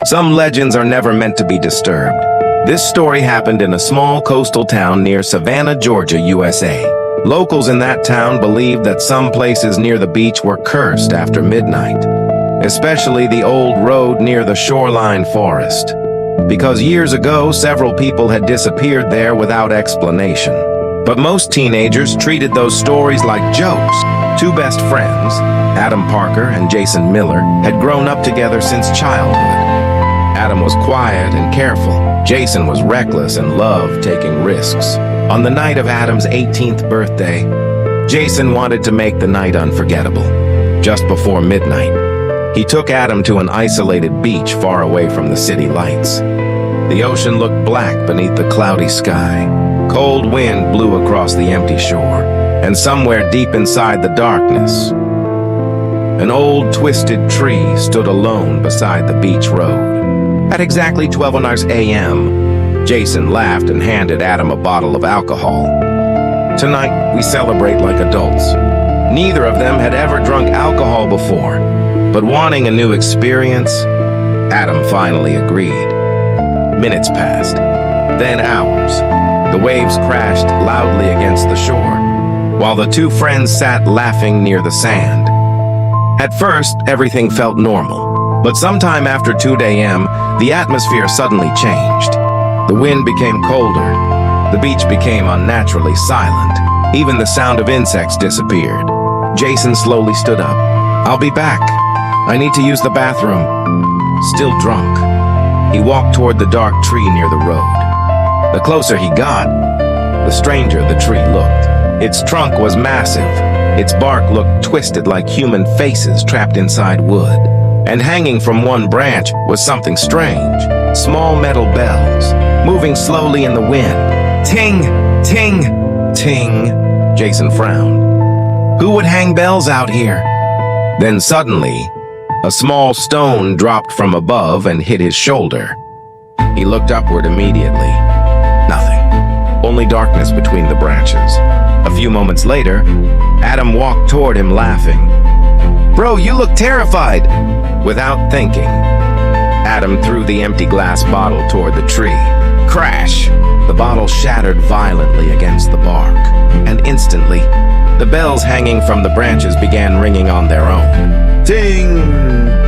Some legends are never meant to be disturbed. This story happened in a small coastal town near Savannah, Georgia, USA. Locals in that town believed that some places near the beach were cursed after midnight, especially the old road near the shoreline forest, because years ago several people had disappeared there without explanation. But most teenagers treated those stories like jokes. Two best friends, Adam Parker and Jason Miller, had grown up together since childhood. Adam was quiet and careful. Jason was reckless and loved taking risks. On the night of Adam's 18th birthday, Jason wanted to make the night unforgettable. Just before midnight, he took Adam to an isolated beach far away from the city lights. The ocean looked black beneath the cloudy sky. Cold wind blew across the empty shore, and somewhere deep inside the darkness, an old twisted tree stood alone beside the beach road. At exactly 12 a.m., Jason laughed and handed Adam a bottle of alcohol. Tonight, we celebrate like adults. Neither of them had ever drunk alcohol before, but wanting a new experience, Adam finally agreed. Minutes passed, then hours. The waves crashed loudly against the shore, while the two friends sat laughing near the sand. At first, everything felt normal, but sometime after 2 a.m., the atmosphere suddenly changed. The wind became colder. The beach became unnaturally silent. Even the sound of insects disappeared. Jason slowly stood up. "I'll be back. I need to use the bathroom." Still drunk, he walked toward the dark tree near the road. The closer he got, the stranger the tree looked. Its trunk was massive. Its bark looked twisted like human faces trapped inside wood. And hanging from one branch was something strange. Small metal bells, moving slowly in the wind. Ting, ting, ting. Jason frowned. Who would hang bells out here? Then suddenly, a small stone dropped from above and hit his shoulder. He looked upward immediately. Nothing. Only darkness between the branches. A few moments later, Adam walked toward him laughing. "Bro, you look terrified." Without thinking, Adam threw the empty glass bottle toward the tree. Crash! The bottle shattered violently against the bark, and instantly, the bells hanging from the branches began ringing on their own. Ting!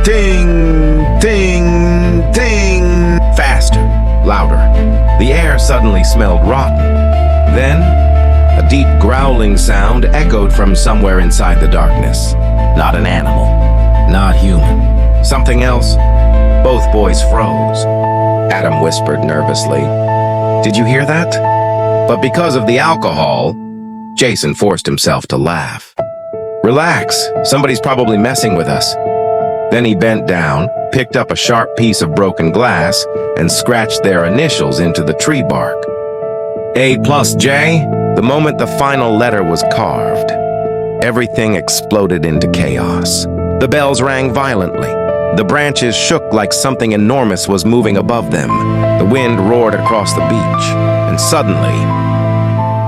Ting! Ting! Ting! Faster, louder. The air suddenly smelled rotten. Then, a deep growling sound echoed from somewhere inside the darkness. Not an animal, not human. Something else? Both boys froze. Adam whispered nervously, "Did you hear that?" But because of the alcohol, Jason forced himself to laugh. "Relax, somebody's probably messing with us." Then he bent down, picked up a sharp piece of broken glass, and scratched their initials into the tree bark. A+J. The moment the final letter was carved, everything exploded into chaos. The bells rang violently. The branches shook like something enormous was moving above them. The wind roared across the beach, and suddenly,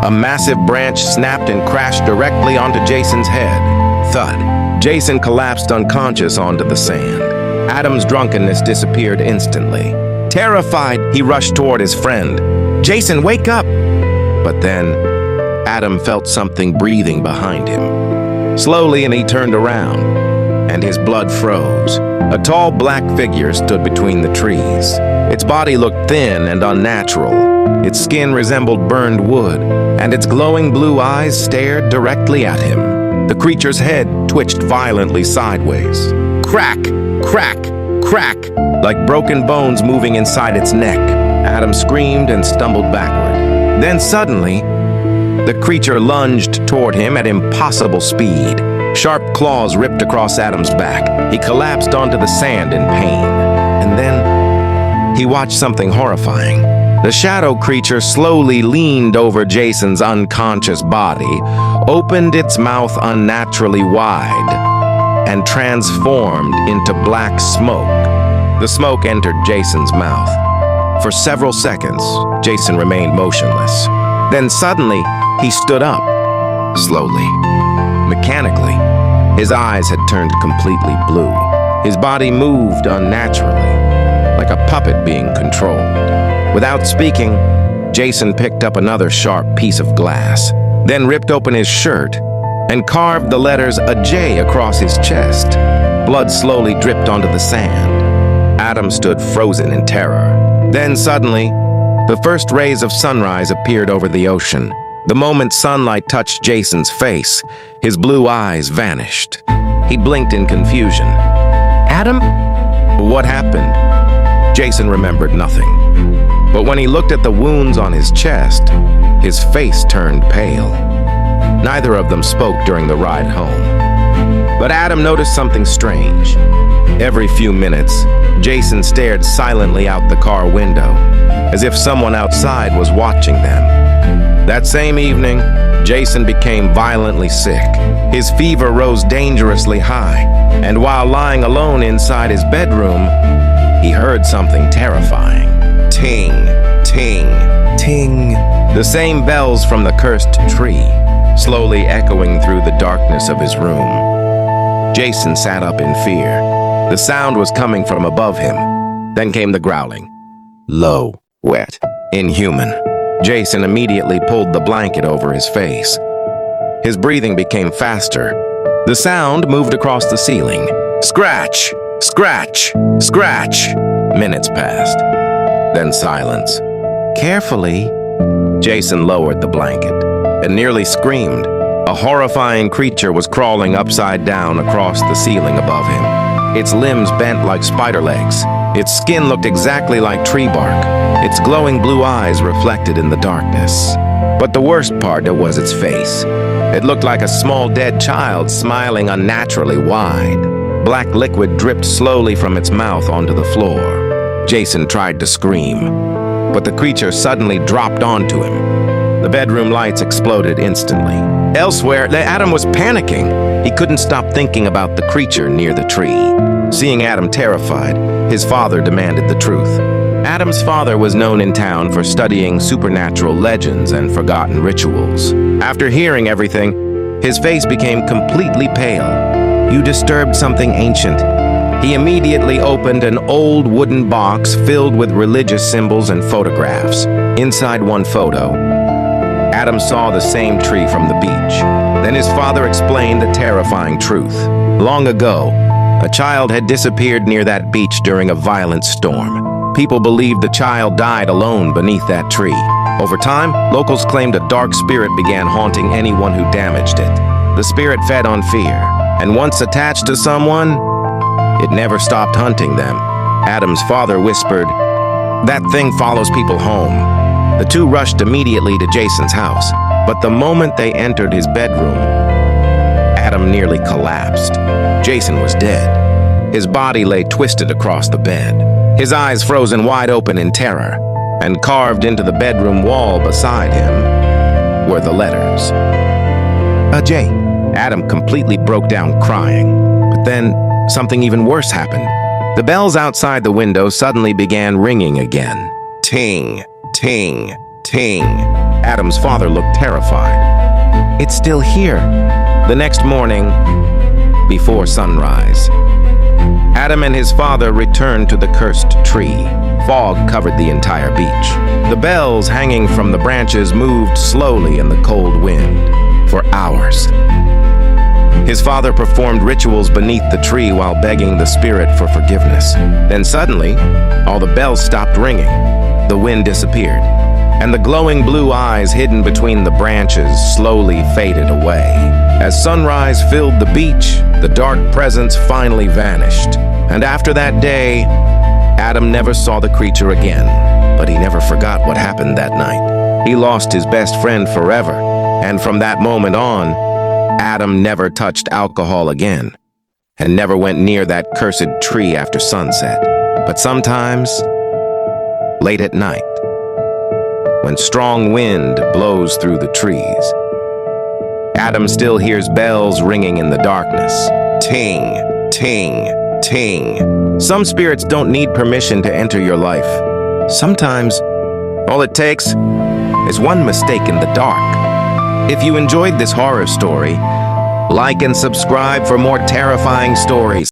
a massive branch snapped and crashed directly onto Jason's head. Thud. Jason collapsed unconscious onto the sand. Adam's drunkenness disappeared instantly. Terrified, he rushed toward his friend. "Jason, wake up!" But then, Adam felt something breathing behind him. Slowly, and he turned around, and his blood froze. A tall black figure stood between the trees. Its body looked thin and unnatural. Its skin resembled burned wood, and its glowing blue eyes stared directly at him. The creature's head twitched violently sideways. Crack, crack, crack, like broken bones moving inside its neck. Adam screamed and stumbled backward. Then suddenly, the creature lunged toward him at impossible speed. Sharp claws ripped across Adam's back. He collapsed onto the sand in pain. And then, he watched something horrifying. The shadow creature slowly leaned over Jason's unconscious body, opened its mouth unnaturally wide, and transformed into black smoke. The smoke entered Jason's mouth. For several seconds, Jason remained motionless. Then suddenly, he stood up, slowly. Mechanically, his eyes had turned completely blue. His body moved unnaturally, like without being controlled. Without speaking, Jason picked up another sharp piece of glass, then ripped open his shirt and carved the letters a J across his chest. Blood slowly dripped onto the sand. Adam stood frozen in terror. Then suddenly, the first rays of sunrise appeared over the ocean. The moment sunlight touched Jason's face, his blue eyes vanished. He blinked in confusion. "Adam? What happened?" Jason remembered nothing. But when he looked at the wounds on his chest, his face turned pale. Neither of them spoke during the ride home. But Adam noticed something strange. Every few minutes, Jason stared silently out the car window, as if someone outside was watching them. That same evening, Jason became violently sick. His fever rose dangerously high, and while lying alone inside his bedroom, he heard something terrifying. Ting, ting, ting. The same bells from the cursed tree, slowly echoing through the darkness of his room. Jason sat up in fear. The sound was coming from above him. Then came the growling. Low, wet, inhuman. Jason immediately pulled the blanket over his face. His breathing became faster. The sound moved across the ceiling. Scratch, scratch, scratch. Minutes passed. Then silence. Carefully, Jason lowered the blanket and nearly screamed. A horrifying creature was crawling upside down across the ceiling above him. Its limbs bent like spider legs. Its skin looked exactly like tree bark. Its glowing blue eyes reflected in the darkness. But the worst part was its face. It looked like a small dead child smiling unnaturally wide. Black liquid dripped slowly from its mouth onto the floor. Jason tried to scream, but the creature suddenly dropped onto him. The bedroom lights exploded instantly. Elsewhere, Adam was panicking. He couldn't stop thinking about the creature near the tree. Seeing Adam terrified, his father demanded the truth. Adam's father was known in town for studying supernatural legends and forgotten rituals. After hearing everything, his face became completely pale. "You disturbed something ancient." He immediately opened an old wooden box filled with religious symbols and photographs. Inside one photo, Adam saw the same tree from the beach. Then his father explained the terrifying truth. Long ago, a child had disappeared near that beach during a violent storm. People believed the child died alone beneath that tree. Over time, locals claimed a dark spirit began haunting anyone who damaged it. The spirit fed on fear, and once attached to someone, it never stopped hunting them. Adam's father whispered, "That thing follows people home." The two rushed immediately to Jason's house, but the moment they entered his bedroom, Adam nearly collapsed. Jason was dead. His body lay twisted across the bed, his eyes frozen wide open in terror, and carved into the bedroom wall beside him were the letters. J. Adam completely broke down crying, but then something even worse happened. The bells outside the window suddenly began ringing again. Ting, ting, ting. Adam's father looked terrified. "It's still here." The next morning, before sunrise, Adam and his father returned to the cursed tree. Fog covered the entire beach. The bells hanging from the branches moved slowly in the cold wind for hours. His father performed rituals beneath the tree while begging the spirit for forgiveness. Then suddenly, all the bells stopped ringing. The wind disappeared, and the glowing blue eyes hidden between the branches slowly faded away. As sunrise filled the beach, the dark presence finally vanished. And after that day, Adam never saw the creature again, but he never forgot what happened that night. He lost his best friend forever, and from that moment on, Adam never touched alcohol again, and never went near that cursed tree after sunset. But sometimes, late at night, when strong wind blows through the trees, Adam still hears bells ringing in the darkness. Ting, ting, ting. Some spirits don't need permission to enter your life. Sometimes, all it takes is one mistake in the dark. If you enjoyed this horror story, like and subscribe for more terrifying stories.